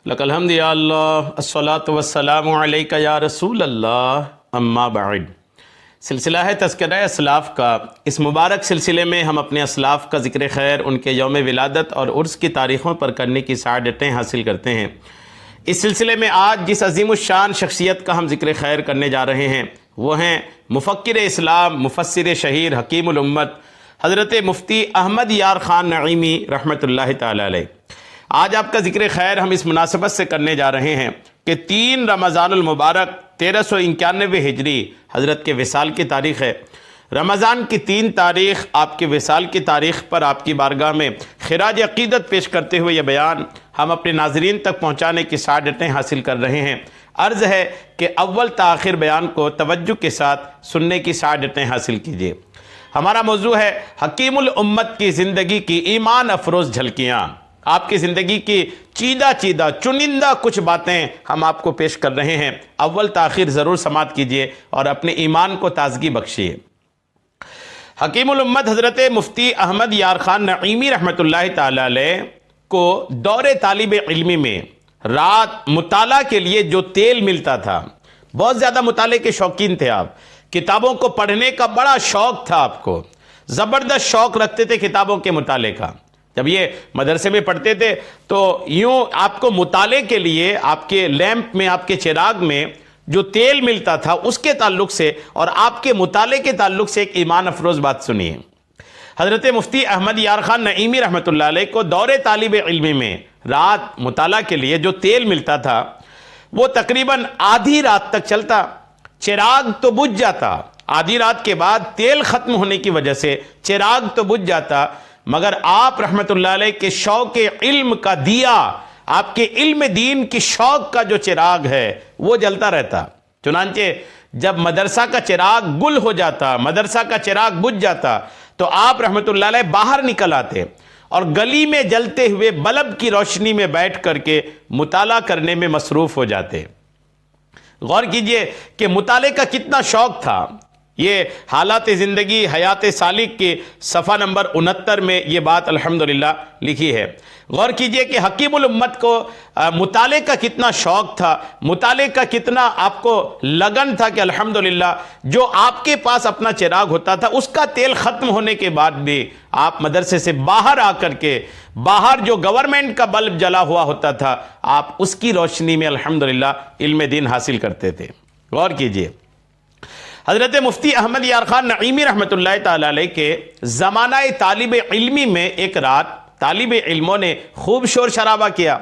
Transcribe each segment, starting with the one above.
لک الحمد یا اللہ الصلاۃ والسلام علیک یا رسول اللہ اما بعد۔ سلسلہ ہے تذکرہ اسلاف کا۔ اس مبارک سلسلے میں ہم اپنے اسلاف کا ذکر خیر، ان کے یوم ولادت اور عرس کی تاریخوں پر کرنے کی سعادتیں حاصل کرتے ہیں۔ اس سلسلے میں آج جس عظیم الشان شخصیت کا ہم ذکر خیر کرنے جا رہے ہیں وہ ہیں مفکر اسلام، مفسر شہیر، حکیم الامت حضرت مفتی احمد یار خان نعیمی رحمۃ اللہ تعالی علیہ۔ آج آپ کا ذکر خیر ہم اس مناسبت سے کرنے جا رہے ہیں کہ 3 رمضان المبارک 1391 ہجری حضرت کے وصال کی تاریخ ہے۔ رمضان کی 3 تاریخ آپ کے وصال کی تاریخ پر آپ کی بارگاہ میں خراج عقیدت پیش کرتے ہوئے یہ بیان ہم اپنے ناظرین تک پہنچانے کی سعادتیں حاصل کر رہے ہیں۔ عرض ہے کہ اول تا آخر بیان کو توجہ کے ساتھ سننے کی سعادتیں حاصل کیجیے۔ ہمارا موضوع ہے حکیم الامت کی زندگی کی ایمان افروز جھلکیاں۔ آپ کی زندگی کی چیدہ چنندہ کچھ باتیں ہم آپ کو پیش کر رہے ہیں۔ اول تاخیر ضرور سماعت کیجیے اور اپنے ایمان کو تازگی بخشیے۔ حکیم الامت حضرت مفتی احمد یار خان نعیمی رحمۃ اللہ تعالی علیہ کو دور طالب علمی میں رات مطالعہ کے لیے جو تیل ملتا تھا، بہت زیادہ مطالعے کے شوقین تھے آپ، کتابوں کو پڑھنے کا بڑا شوق تھا، آپ کو زبردست شوق رکھتے تھے کتابوں کے مطالعے کا۔ جب یہ مدرسے میں پڑھتے تھے تو یوں آپ کو مطالعے کے لیے آپ کے لیمپ میں، آپ کے چراغ میں جو تیل ملتا تھا اس کے تعلق سے اور آپ کے مطالعے کے تعلق سے ایک ایمان افروز بات سنیے۔ حضرت مفتی احمد یار خان نعیمی رحمۃ اللہ علیہ کو دور طالب علمی میں رات مطالعہ کے لیے جو تیل ملتا تھا وہ تقریباً آدھی رات تک چلتا، چراغ تو بجھ جاتا، آدھی رات کے بعد تیل ختم ہونے کی وجہ سے چراغ تو بجھ جاتا، مگر آپ رحمت اللہ علیہ کے شوق علم کا دیا، آپ کے علم دین کی شوق کا جو چراغ ہے وہ جلتا رہتا۔ چنانچہ جب مدرسہ کا چراغ گل ہو جاتا، مدرسہ کا چراغ بجھ جاتا تو آپ رحمت اللہ علیہ باہر نکل آتے اور گلی میں جلتے ہوئے بلب کی روشنی میں بیٹھ کر کے مطالعہ کرنے میں مصروف ہو جاتے۔ غور کیجئے کہ مطالعے کا کتنا شوق تھا۔ یہ حالات زندگی حیات سالک کے صفحہ نمبر 69 میں یہ بات الحمدللہ لکھی ہے۔ غور کیجئے کہ حکیم الامت کو مطالعے کا کتنا شوق تھا، مطالعے کا کتنا آپ کو لگن تھا کہ الحمدللہ جو آپ کے پاس اپنا چراغ ہوتا تھا اس کا تیل ختم ہونے کے بعد بھی آپ مدرسے سے باہر آ کر کے، باہر جو گورنمنٹ کا بلب جلا ہوا ہوتا تھا، آپ اس کی روشنی میں الحمدللہ علم دین حاصل کرتے تھے۔ غور کیجئے حضرت مفتی احمد یار خان نعیمی رحمۃ اللہ تعالی علیہ کے زمانہ طالب علمی میں ایک رات طالب علموں نے خوب شور شرابہ کیا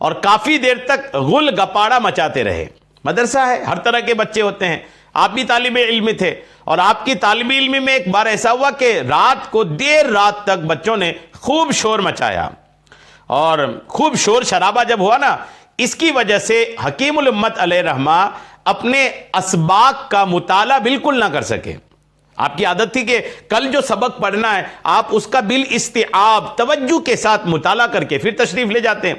اور کافی دیر تک غل گپاڑا مچاتے رہے۔ مدرسہ ہے، ہر طرح کے بچے ہوتے ہیں، آپ بھی طالب علم تھے اور آپ کی طالب علمی میں ایک بار ایسا ہوا کہ رات کو دیر رات تک بچوں نے خوب شور مچایا، اور خوب شور شرابہ جب ہوا نا، اس کی وجہ سے حکیم الامت علیہ رحمہ اپنے اسباق کا مطالعہ بالکل نہ کر سکے۔ آپ کی عادت تھی کہ کل جو سبق پڑھنا ہے آپ اس کا بالاستیعاب توجہ کے ساتھ مطالعہ کر کے پھر تشریف لے جاتے ہیں،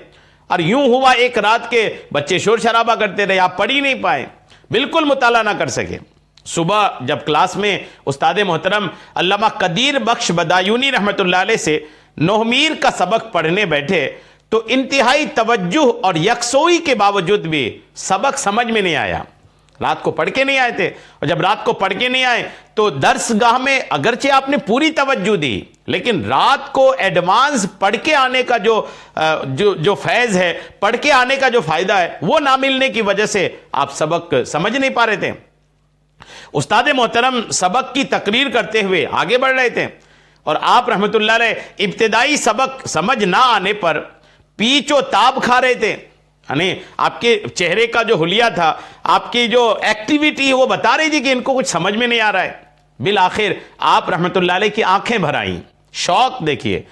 اور یوں ہوا ایک رات کے بچے شور شرابہ کرتے رہے، آپ پڑھ ہی نہیں پائے، بالکل مطالعہ نہ کر سکے۔ صبح جب کلاس میں استاد محترم علامہ قدیر بخش بدایونی رحمۃ اللہ علیہ سے نومیر کا سبق پڑھنے بیٹھے تو انتہائی توجہ اور یکسوئی کے باوجود بھی سبق سمجھ میں نہیں آیا۔ رات کو پڑھ کے نہیں آئے تھے، اور جب رات کو پڑھ کے نہیں آئے تو درس گاہ میں اگرچہ آپ نے پوری توجہ دی لیکن رات کو ایڈوانس پڑھ کے آنے کا جو فیض ہے، پڑھ کے آنے کا جو فائدہ ہے وہ نہ ملنے کی وجہ سے آپ سبق سمجھ نہیں پا رہے تھے۔ استاد محترم سبق کی تقریر کرتے ہوئے آگے بڑھ رہے تھے اور آپ رحمت اللہ علیہ ابتدائی سبق سمجھ نہ آنے پر پیچ و تاب کھا رہے تھے، یعنی آپ کے چہرے کا جو حلیہ تھا، آپ کی جو ایکٹیویٹی وہ بتا رہی تھی کہ ان کو کچھ سمجھ میں نہیں آ رہا ہے۔ بالآخر آپ رحمت اللہ علیہ کی آنکھیں بھر آئیں۔ شوق دیکھیے،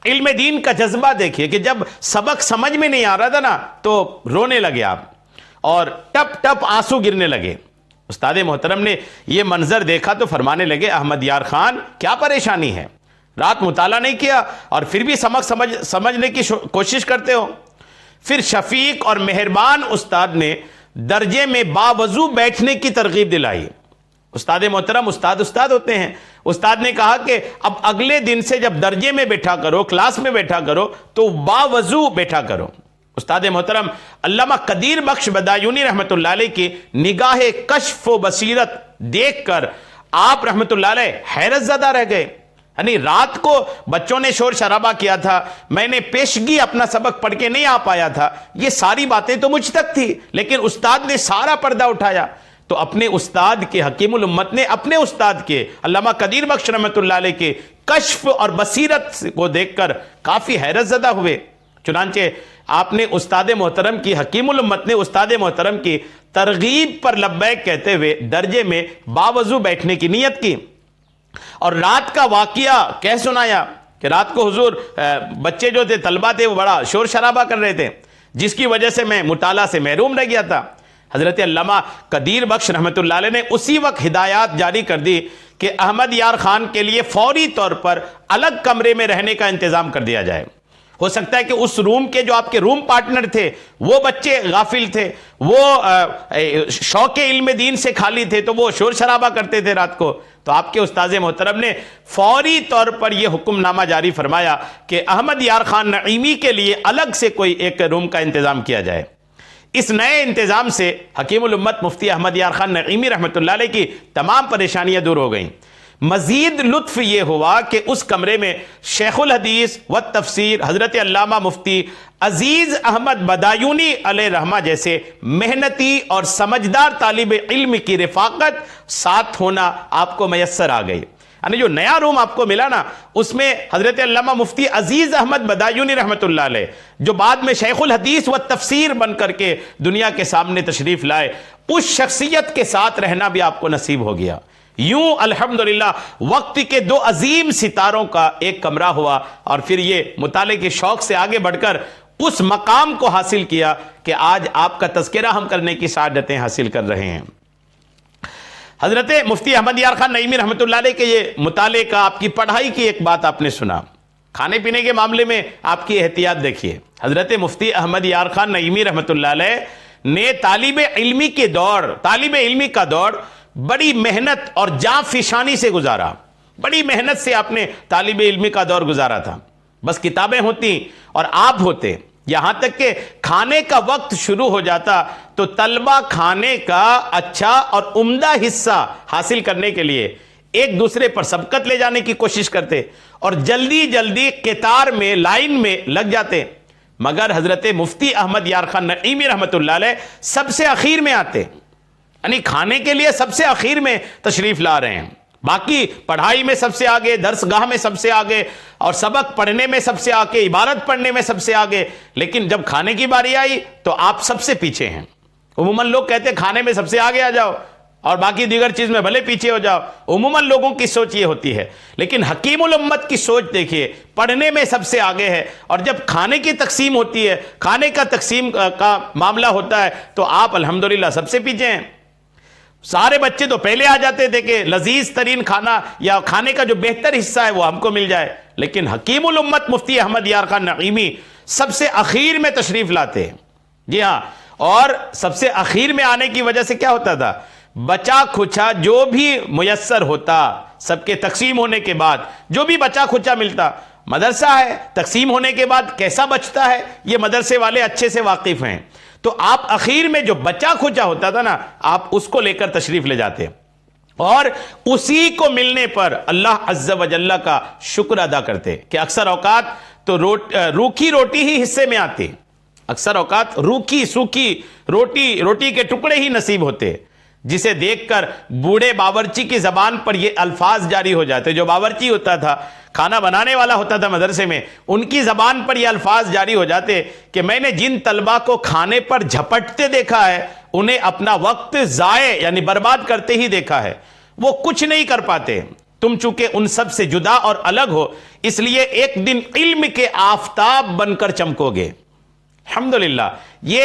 علم دین کا جذبہ دیکھیے کہ جب سبق سمجھ میں نہیں آ رہا تھا نا تو رونے لگے آپ اور ٹپ ٹپ آنسو گرنے لگے۔ استاد محترم نے یہ منظر دیکھا تو فرمانے لگے، احمد یار خان کیا پریشانی ہے؟ رات مطالعہ نہیں کیا اور پھر بھی سبق سمجھنے کی کوشش کرتے ہو؟ پھر شفیق اور مہربان استاد نے درجے میں باوضو بیٹھنے کی ترغیب دلائی۔ استاد محترم استاد ہوتے ہیں، استاد نے کہا کہ اب اگلے دن سے جب درجے میں بیٹھا کرو، کلاس میں بیٹھا کرو تو باوضو بیٹھا کرو۔ استاد محترم علامہ قدیر بخش بدایونی رحمۃ اللہ علیہ کی نگاہ کشف و بصیرت دیکھ کر آپ رحمۃ اللہ علیہ حیرت زدہ رہ گئے. یعنی رات کو بچوں نے شور شرابہ کیا تھا, میں نے پیشگی اپنا سبق پڑھ کے نہیں آ پایا تھا, یہ ساری باتیں تو مجھ تک تھی, لیکن استاد نے سارا پردہ اٹھایا. تو اپنے استاد کے, حکیم الامت نے اپنے استاد کے علامہ قدیر بخش رحمۃ اللہ علیہ کے کشف اور بصیرت کو دیکھ کر کافی حیرت زدہ ہوئے. چنانچہ آپ نے استاد محترم کی, حکیم الامت نے استاد محترم کی ترغیب پر لبیک کہتے ہوئے درجے میں باوضو بیٹھنے کی نیت کی اور رات کا واقعہ کہہ سنایا کہ رات کو حضور بچے جو تھے, طلبہ تھے, وہ بڑا شور شرابہ کر رہے تھے, جس کی وجہ سے میں مطالعہ سے محروم رہ گیا تھا. حضرت علامہ قدیر بخش رحمۃ اللہ علیہ نے اسی وقت ہدایات جاری کر دی کہ احمد یار خان کے لیے فوری طور پر الگ کمرے میں رہنے کا انتظام کر دیا جائے. ہو سکتا ہے کہ اس روم کے جو آپ کے روم پارٹنر تھے وہ بچے غافل تھے, وہ شوق علم دین سے خالی تھے, تو وہ شور شرابہ کرتے تھے رات کو. تو آپ کے استاذ محترم نے فوری طور پر یہ حکم نامہ جاری فرمایا کہ احمد یار خان نعیمی کے لیے الگ سے کوئی ایک روم کا انتظام کیا جائے. اس نئے انتظام سے حکیم الامت مفتی احمد یار خان نعیمی رحمۃ اللہ علیہ کی تمام پریشانیاں دور ہو گئیں. مزید لطف یہ ہوا کہ اس کمرے میں شیخ الحدیث و تفسیر حضرت علامہ مفتی عزیز احمد بدایونی علیہ رحمہ جیسے محنتی اور سمجھدار طالب علم کی رفاقت ساتھ ہونا آپ کو میسر آ گئی. یعنی جو نیا روم آپ کو ملا نا, اس میں حضرت علامہ مفتی عزیز احمد بدایونی رحمۃ اللہ علیہ, جو بعد میں شیخ الحدیث و تفسیر بن کر کے دنیا کے سامنے تشریف لائے, اس شخصیت کے ساتھ رہنا بھی آپ کو نصیب ہو گیا. یوں الحمدللہ وقت کے دو عظیم ستاروں کا ایک کمرہ ہوا, اور پھر یہ مطالعے کے شوق سے آگے بڑھ کر اس مقام کو حاصل کیا کہ آج آپ کا تذکرہ ہم کرنے کی سعادتیں حاصل کر رہے ہیں. حضرت مفتی احمد یار خان نعیمی رحمۃ اللہ علیہ کے یہ مطالعے کا, آپ کی پڑھائی کی ایک بات آپ نے سنا, کھانے پینے کے معاملے میں آپ کی احتیاط دیکھیے. حضرت مفتی احمد یار خان نعیمی رحمۃ اللہ علیہ نے طالب علمی کا دور بڑی محنت اور جاں فشانی سے گزارا. بڑی محنت سے آپ نے طالب علمی کا دور گزارا تھا. بس کتابیں ہوتی اور آپ ہوتے, یہاں تک کہ کھانے کا وقت شروع ہو جاتا تو طلبہ کھانے کا اچھا اور عمدہ حصہ حاصل کرنے کے لیے ایک دوسرے پر سبقت لے جانے کی کوشش کرتے اور جلدی جلدی قطار میں, لائن میں لگ جاتے. مگر حضرت مفتی احمد یار خان نعیمی رحمۃ اللہ علیہ سب سے اخیر میں آتے, یعنی کھانے کے لیے سب سے اخیر میں تشریف لا رہے ہیں. باقی پڑھائی میں سب سے آگے, درس گاہ میں سب سے آگے, اور سبق پڑھنے میں سب سے آگے, عبارت پڑھنے میں سب سے آگے, لیکن جب کھانے کی باری آئی تو آپ سب سے پیچھے ہیں. عموماً لوگ کہتے ہیں کھانے میں سب سے آگے آ جاؤ اور باقی دیگر چیز میں بھلے پیچھے ہو جاؤ. عموماً لوگوں کی سوچ یہ ہوتی ہے, لیکن حکیم الامت کی سوچ دیکھیے, پڑھنے میں سب سے آگے ہے, اور جب کھانے کی تقسیم ہوتی ہے, کھانے کا تقسیم کا معاملہ ہوتا ہے, تو آپ الحمدللہ سب سے پیچھے ہیں. سارے بچے تو پہلے آ جاتے تھے کہ لذیذ ترین کھانا یا کھانے کا جو بہتر حصہ ہے وہ ہم کو مل جائے, لیکن حکیم الامت مفتی احمد یار خان نعیمی سب سے اخیر میں تشریف لاتے. جی ہاں, اور سب سے اخیر میں آنے کی وجہ سے کیا ہوتا تھا, بچا کھچا جو بھی میسر ہوتا, سب کے تقسیم ہونے کے بعد جو بھی بچا کھچا ملتا, مدرسہ ہے, تقسیم ہونے کے بعد کیسا بچتا ہے یہ مدرسے والے اچھے سے واقف ہیں, تو آپ اخیر میں جو بچا کھچا ہوتا تھا نا, آپ اس کو لے کر تشریف لے جاتے, اور اسی کو ملنے پر اللہ عز و جل کا شکر ادا کرتے کہ اکثر اوقات تو روکھی روٹی ہی حصے میں آتی, اکثر اوقات روکھی سوکھی روٹی کے ٹکڑے ہی نصیب ہوتے, جسے دیکھ کر بوڑھے باورچی کی زبان پر یہ الفاظ جاری ہو جاتے. جو باورچی ہوتا تھا, کھانا بنانے والا ہوتا تھا مدرسے میں, ان کی زبان پر یہ الفاظ جاری ہو جاتے کہ میں نے جن طلبہ کو کھانے پر جھپٹتے دیکھا ہے انہیں اپنا وقت ضائع یعنی برباد کرتے ہی دیکھا ہے, وہ کچھ نہیں کر پاتے. تم چونکہ ان سب سے جدا اور الگ ہو, اس لیے ایک دن علم کے آفتاب بن کر چمکو گے. الحمدللہ یہ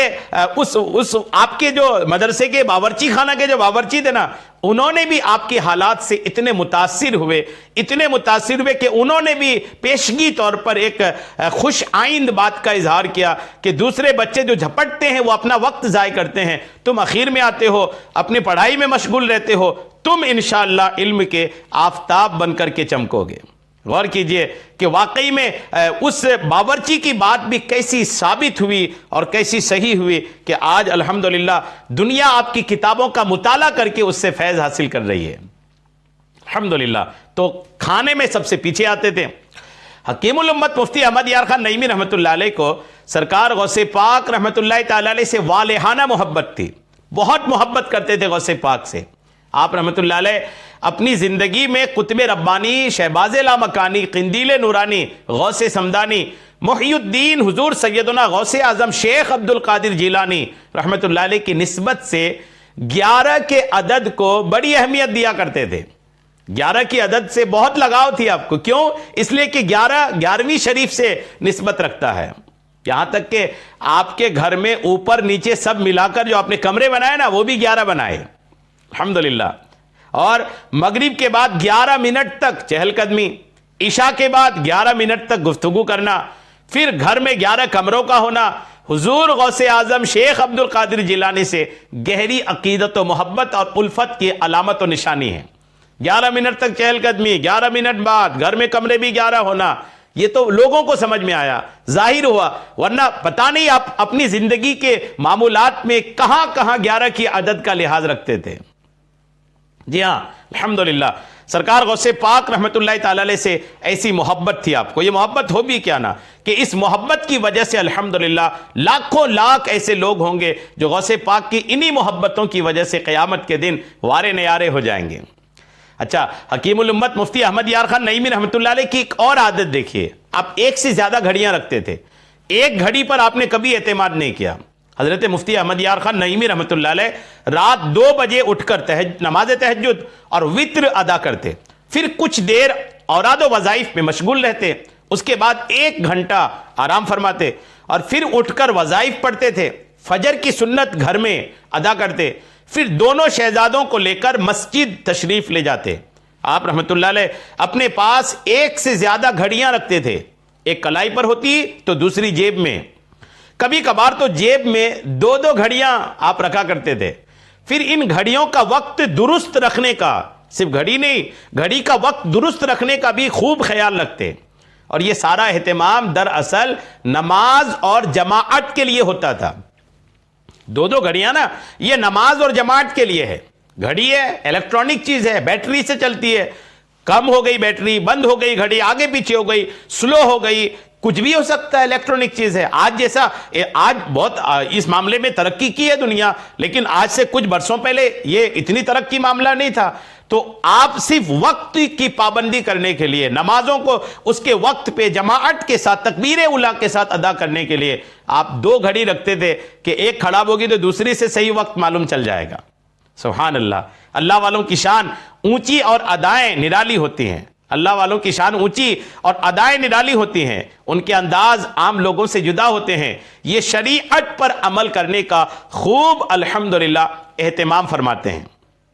اس آپ کے جو مدرسے کے باورچی خانہ کے جو باورچی تھے نا, انہوں نے بھی آپ کے حالات سے اتنے متاثر ہوئے کہ انہوں نے بھی پیشگی طور پر ایک خوش آئند بات کا اظہار کیا کہ دوسرے بچے جو جھپٹتے ہیں وہ اپنا وقت ضائع کرتے ہیں, تم اخیر میں آتے ہو, اپنی پڑھائی میں مشغول رہتے ہو, تم انشاءاللہ علم کے آفتاب بن کر کے چمکو گے. غور کیجئے کہ واقعی میں اس باورچی کی بات بھی کیسی ثابت ہوئی اور کیسی صحیح ہوئی کہ آج الحمدللہ دنیا آپ کی کتابوں کا مطالعہ کر کے اس سے فیض حاصل کر رہی ہے الحمدللہ۔ تو کھانے میں سب سے پیچھے آتے تھے۔ حکیم الامت مفتی احمد یار خان نعیمی رحمۃ اللہ علیہ کو سرکار غوث پاک رحمۃ اللہ تعالی علیہ سے والہانہ محبت تھی، بہت محبت کرتے تھے غوث پاک سے۔ آپ رحمۃ اللہ علیہ اپنی زندگی میں قطب ربانی، شہباز لامکانی، قندیل نورانی، غوث سمدانی، محی الدین حضور سیدنا غوث اعظم شیخ عبد القادر جیلانی رحمۃ اللہ علیہ کی نسبت سے 11 کے عدد کو بڑی اہمیت دیا کرتے تھے۔ 11 کی عدد سے بہت لگاؤ تھی آپ کو، کیوں؟ اس لیے کہ 11ویں شریف سے نسبت رکھتا ہے۔ یہاں تک کہ آپ کے گھر میں اوپر نیچے سب ملا کر جو آپ نے کمرے بنائے نا، وہ بھی 11 بنائے الحمدللہ۔ اور مغرب کے بعد 11 منٹ تک چہل قدمی، عشاء کے بعد 11 منٹ تک گفتگو کرنا، پھر گھر میں 11 کمروں کا ہونا حضور غوث اعظم شیخ عبد القادر جیلانی سے گہری عقیدت و محبت اور الفت کی علامت و نشانی ہے۔ 11 منٹ تک چہل قدمی، 11 منٹ بعد گھر میں کمرے بھی 11 ہونا، یہ تو لوگوں کو سمجھ میں آیا، ظاہر ہوا، ورنہ پتہ نہیں آپ اپنی زندگی کے معمولات میں کہاں کہاں 11 کی عدد کا لحاظ رکھتے تھے۔ جی ہاں الحمدللہ، سرکار غوث پاک رحمۃ اللہ تعالی علیہ سے ایسی محبت تھی آپ کو۔ یہ محبت ہو بھی کیا نا کہ اس محبت کی وجہ سے الحمدللہ لاکھوں لاکھ ایسے لوگ ہوں گے جو غوث پاک کی انہی محبتوں کی وجہ سے قیامت کے دن وارے نیارے ہو جائیں گے۔ اچھا، حکیم الامت مفتی احمد یار خان نعیمی رحمۃ اللہ علیہ کی ایک اور عادت دیکھیے، آپ ایک سے زیادہ گھڑیاں رکھتے تھے، ایک گھڑی پر آپ نے کبھی اعتماد نہیں کیا۔ حضرت مفتی احمد یار خان نعیمی رحمۃ اللہ علیہ رات 2 بجے اٹھ کر نماز تہجد اور وطر ادا کرتے، پھر کچھ دیر اوراد و وظائف میں مشغول رہتے، اس کے بعد 1 گھنٹہ آرام فرماتے اور پھر اٹھ کر وظائف پڑھتے تھے، فجر کی سنت گھر میں ادا کرتے، پھر دونوں شہزادوں کو لے کر مسجد تشریف لے جاتے۔ آپ رحمۃ اللہ علیہ اپنے پاس ایک سے زیادہ گھڑیاں رکھتے تھے، ایک کلائی پر ہوتی تو دوسری جیب میں، کبھی کبھار تو جیب میں 2 گھڑیاں آپ رکھا کرتے تھے۔ پھر ان گھڑیوں کا وقت درست رکھنے کا، صرف گھڑی نہیں، گھڑی کا وقت درست رکھنے کا بھی خوب خیال رکھتے، اور یہ سارا اہتمام دراصل نماز اور جماعت کے لیے ہوتا تھا۔ 2 گھڑیاں نا، یہ نماز اور جماعت کے لیے ہے۔ گھڑی ہے الیکٹرانک چیز ہے، بیٹری سے چلتی ہے، کم ہو گئی بیٹری، بند ہو گئی گھڑی، آگے پیچھے ہو گئی، سلو ہو گئی، کچھ بھی ہو سکتا ہے، الیکٹرانک چیز ہے۔ آج بہت اس معاملے میں ترقی کی ہے دنیا، لیکن آج سے کچھ برسوں پہلے یہ اتنی ترقی معاملہ نہیں تھا۔ تو آپ صرف وقت کی پابندی کرنے کے لیے، نمازوں کو اس کے وقت پہ جماعت کے ساتھ تکبیر اولیٰ کے ساتھ ادا کرنے کے لیے آپ 2 گھڑی رکھتے تھے کہ ایک خراب ہوگی تو دوسری سے صحیح وقت معلوم چل جائے گا۔ سبحان اللہ، اللہ والوں کی شان اونچی اور ادائیں نرالی ہوتی ہیں، اللہ والوں کی شان اونچی اور ادائیں نرالی ہوتی ہیں، ان کے انداز عام لوگوں سے جدا ہوتے ہیں۔ یہ شریعت پر عمل کرنے کا خوب الحمدللہ اہتمام فرماتے ہیں۔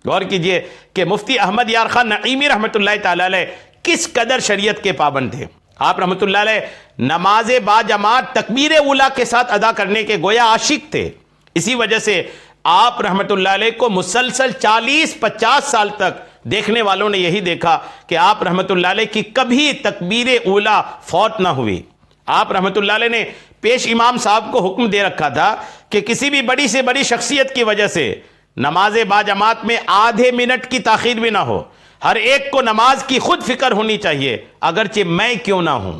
غور کیجئے کہ مفتی احمد یار خان نعیمی رحمۃ اللہ تعالی علیہ کس قدر شریعت کے پابند تھے۔ آپ رحمۃ اللہ علیہ نماز با جماعت تکبیر اولیٰ کے ساتھ ادا کرنے کے گویا عاشق تھے۔ اسی وجہ سے آپ رحمۃ اللہ علیہ کو مسلسل 40-50 سال تک دیکھنے والوں نے یہی دیکھا کہ آپ رحمۃ اللہ علیہ کی کبھی تکبیر اولیٰ فوت نہ ہوئی۔ آپ رحمۃ اللہ علیہ نے پیش امام صاحب کو حکم دے رکھا تھا کہ کسی بھی بڑی سے بڑی شخصیت کی وجہ سے نماز با جماعت میں آدھے منٹ کی تاخیر بھی نہ ہو، ہر ایک کو نماز کی خود فکر ہونی چاہیے، اگرچہ میں کیوں نہ ہوں۔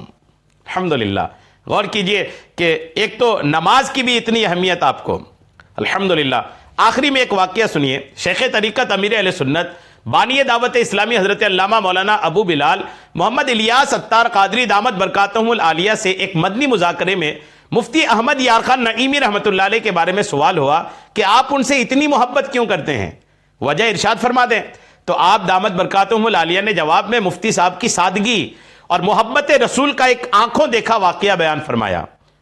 الحمدللہ، غور کیجئے کہ ایک تو نماز کی بھی اتنی اہمیت آپ کو الحمدللہ۔ آخری میں ایک واقعہ سنیے، شیخ طریقت امیر اہل سنت بانی دعوت اسلامی حضرت علامہ مولانا ابو بلال محمد الیاس اتار قادری دامت برکاتہم العالیہ سے ایک مدنی مذاکرے میں مفتی احمد یار خان نعیمی رحمۃ اللہ علیہ کے بارے میں سوال ہوا کہ آپ ان سے اتنی محبت کیوں کرتے ہیں، وجہ ارشاد فرما دیں۔ تو آپ دامت برکاتہم العالیہ نے جواب میں مفتی صاحب کی سادگی اور محبت رسول کا ایک آنکھوں دیکھا واقعہ بیان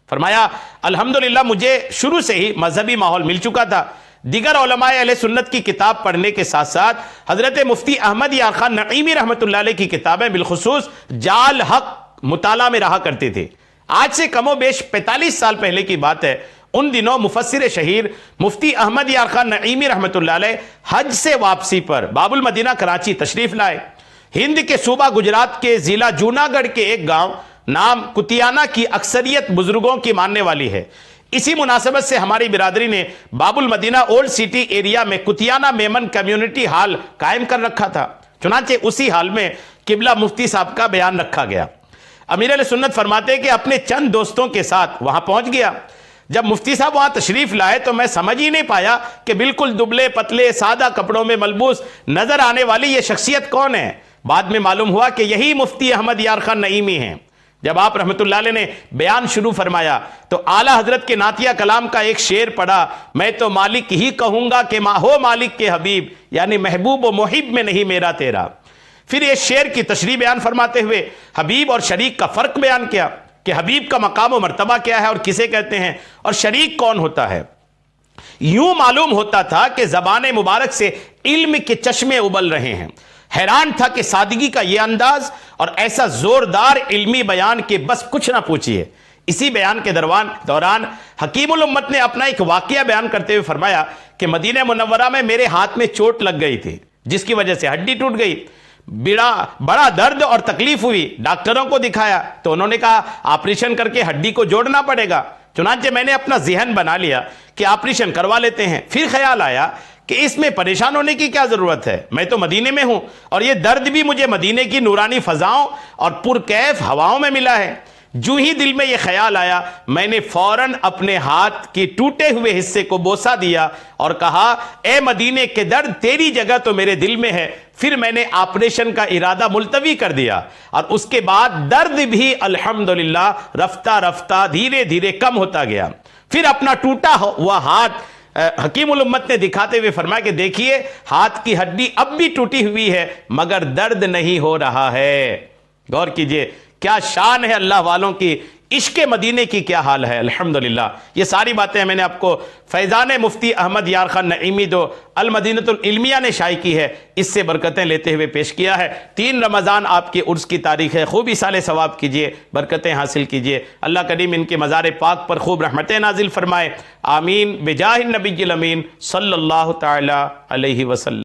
فرمایا الحمدللہ مجھے شروع سے ہی مذہبی ماحول مل چکا تھا، دیگر علماء اہل سنت کی کتاب پڑھنے کے ساتھ ساتھ حضرت مفتی احمد یار خان نعیمی رحمۃ اللہ علیہ کی کتابیں بالخصوص جال حق مطالعہ میں رہا کرتے تھے۔ آج سے کم و بیش 45 سال پہلے کی بات ہے، ان دنوں مفسر شہیر مفتی احمد یار خان نعیمی رحمۃ اللہ علیہ حج سے واپسی پر باب المدینہ کراچی تشریف لائے۔ ہند کے صوبہ گجرات کے ضلع جوناگڑھ کے ایک گاؤں نام کتیانا کی اکثریت بزرگوں کی ماننے والی ہے۔ اسی مناسبت سے ہماری برادری نے باب المدینہ اولڈ سٹی ایریا میں کتیانا میمن کمیونٹی ہال قائم کر رکھا تھا۔ چنانچہ اسی ہال میں قبلہ مفتی صاحب کا بیان رکھا گیا۔ امیر علیہ سنت فرماتے ہیں کہ اپنے چند دوستوں کے ساتھ وہاں پہنچ گیا۔ جب مفتی صاحب وہاں تشریف لائے تو میں سمجھ ہی نہیں پایا کہ بالکل دبلے پتلے سادہ کپڑوں میں ملبوس نظر آنے والی یہ شخصیت کون ہے۔ بعد میں معلوم ہوا کہ یہی مفتی احمد یار خان نعیمی ہیں۔ جب آپ رحمت اللہ علیہ نے بیان شروع فرمایا تو اعلیٰ حضرت کے نعتیہ کلام کا ایک شعر پڑھا، میں تو مالک ہی کہوں گا کہ ماں ہو مالک کے حبیب، یعنی محبوب و محب میں نہیں میرا تیرا۔ پھر یہ شعر کی تشریح بیان فرماتے ہوئے حبیب اور شریک کا فرق بیان کیا کہ حبیب کا مقام و مرتبہ کیا ہے اور کسے کہتے ہیں، اور شریک کون ہوتا ہے۔ یوں معلوم ہوتا تھا کہ زبان مبارک سے علم کے چشمے ابل رہے ہیں۔ حیران تھا کہ سادگی کا یہ انداز اور ایسا زوردار علمی بیان کہ بس کچھ نہ پوچھئے۔ اسی بیان کے دوران حکیم الامت نے اپنا ایک واقعہ بیان کرتے ہوئے فرمایا کہ مدینہ منورہ میں میرے ہاتھ میں چوٹ لگ گئی تھی، جس کی وجہ سے ہڈی ٹوٹ گئی۔ بڑا درد اور تکلیف ہوئی، ڈاکٹروں کو دکھایا تو انہوں نے کہا آپریشن کر کے ہڈی کو جوڑنا پڑے گا۔ چنانچہ میں نے اپنا ذہن بنا لیا کہ آپریشن کروا لیتے ہیں۔ پھر خیال آیا کہ اس میں پریشان ہونے کی کیا ضرورت ہے، میں تو مدینے میں ہوں اور یہ درد بھی مجھے مدینے کی نورانی فضاؤں اور پرکیف ہواؤں میں ملا ہے۔ جو ہی دل میں یہ خیال آیا، میں نے فوراً اپنے ہاتھ کے ٹوٹے ہوئے حصے کو بوسہ دیا اور کہا اے مدینے کے درد، تیری جگہ تو میرے دل میں ہے۔ پھر میں نے آپریشن کا ارادہ ملتوی کر دیا اور اس کے بعد درد بھی الحمدللہ رفتہ رفتہ دھیرے دھیرے کم ہوتا گیا۔ پھر اپنا ٹوٹا ہوا ہاتھ حکیم الامت نے دکھاتے ہوئے فرمایا کہ دیکھیے ہاتھ کی ہڈی اب بھی ٹوٹی ہوئی ہے مگر درد نہیں ہو رہا ہے۔ غور کیجئے کیا شان ہے اللہ والوں کی، عشق مدینے کی کیا حال ہے۔ الحمدللہ یہ ساری باتیں میں نے آپ کو فیضان مفتی احمد یار خان نعیمی جو المدینۃ العلمیہ نے شائع کی ہے اس سے برکتیں لیتے ہوئے پیش کیا ہے۔ 3 رمضان آپ کے عرس کی تاریخ ہے، خوب ایصال ثواب کیجئے، برکتیں حاصل کیجئے۔ اللہ کریم ان کے مزار پاک پر خوب رحمتیں نازل فرمائے، آمین بجاہ النبی الامین صلی اللہ تعالی علیہ وسلم۔